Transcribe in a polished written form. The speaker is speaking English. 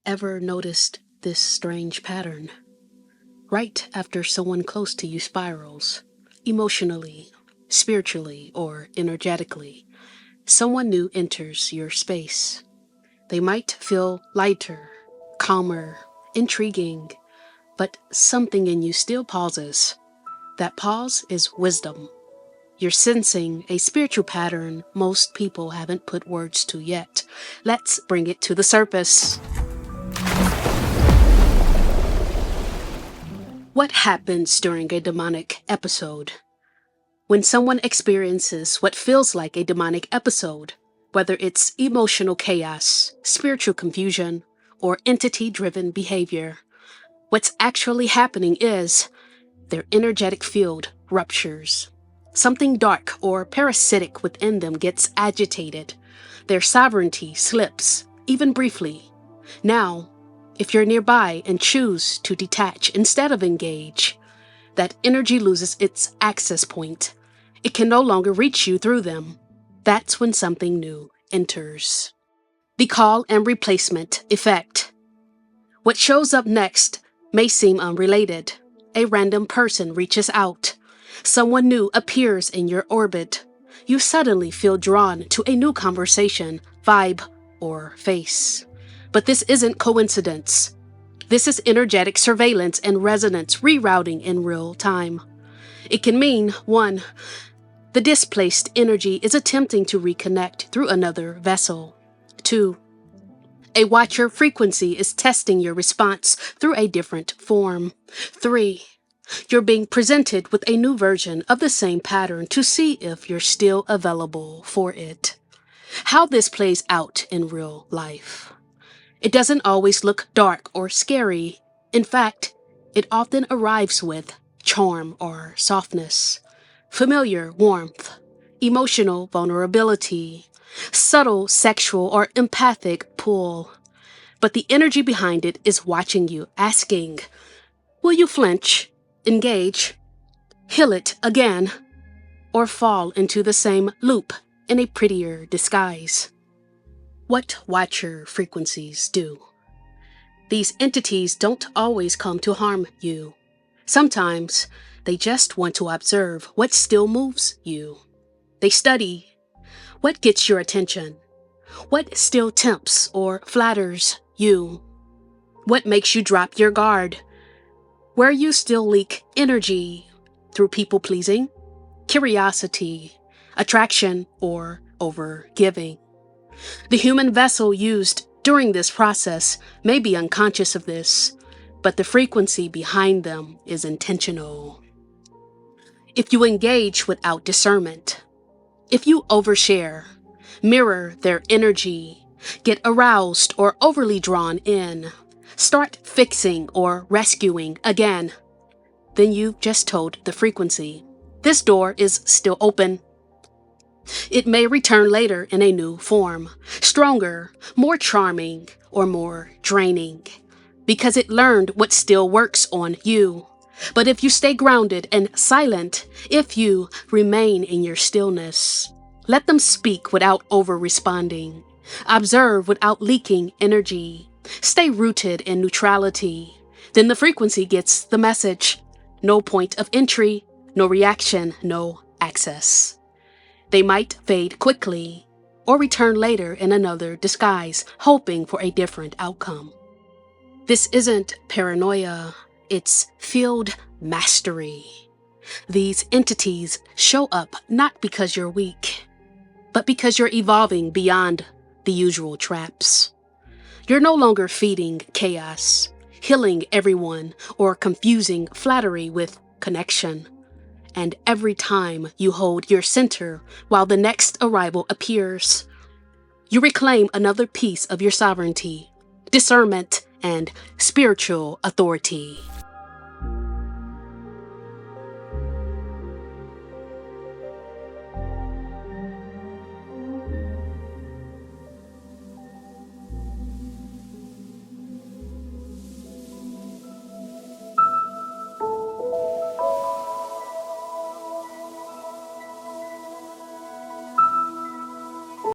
Ever noticed this strange pattern? Right after someone close to you spirals, emotionally, spiritually, or energetically, someone new enters your space. They might feel lighter, calmer, intriguing, but something in you still pauses. That pause is wisdom. You're sensing a spiritual pattern most people haven't put words to yet. Let's bring it to the surface. What happens during a demonic episode? When someone experiences what feels like a demonic episode, whether it's emotional chaos, spiritual confusion, or entity-driven behavior, what's actually happening is their energetic field ruptures. Something dark or parasitic within them gets agitated. Their sovereignty slips, even briefly. Now, if you're nearby and choose to detach instead of engage, that energy loses its access point. It can no longer reach you through them. That's when something new enters. The call and replacement effect. What shows up next may seem unrelated. A random person reaches out. Someone new appears in your orbit. You suddenly feel drawn to a new conversation, vibe, or face. But this isn't coincidence. This is energetic surveillance and resonance rerouting in real time. It can mean, 1, the displaced energy is attempting to reconnect through another vessel. 2, a watcher frequency is testing your response through a different form. 3, you're being presented with a new version of the same pattern to see if you're still available for it. How this plays out in real life. It doesn't always look dark or scary. In fact, it often arrives with charm or softness, familiar warmth, emotional vulnerability, subtle sexual or empathic pull. But the energy behind it is watching you, asking, will you flinch, engage, heal it again, or fall into the same loop in a prettier disguise? What watcher frequencies do. These entities don't always come to harm you. Sometimes they just want to observe what still moves you. They study what gets your attention, what still tempts or flatters you, what makes you drop your guard, where you still leak energy through people-pleasing, curiosity, attraction, or over-giving. The human vessel used during this process may be unconscious of this, but the frequency behind them is intentional. If you engage without discernment, if you overshare, mirror their energy, get aroused or overly drawn in, start fixing or rescuing again, then you've just told the frequency, this door is still open. It may return later in a new form, stronger, more charming, or more draining, because it learned what still works on you. But if you stay grounded and silent, if you remain in your stillness, let them speak without over-responding, observe without leaking energy, stay rooted in neutrality, then the frequency gets the message. No point of entry, no reaction, no access. They might fade quickly or return later in another disguise, hoping for a different outcome. This isn't paranoia, it's field mastery. These entities show up not because you're weak, but because you're evolving beyond the usual traps. You're no longer feeding chaos, healing everyone, or confusing flattery with connection. And every time you hold your center while the next arrival appears, you reclaim another piece of your sovereignty, discernment, and spiritual authority.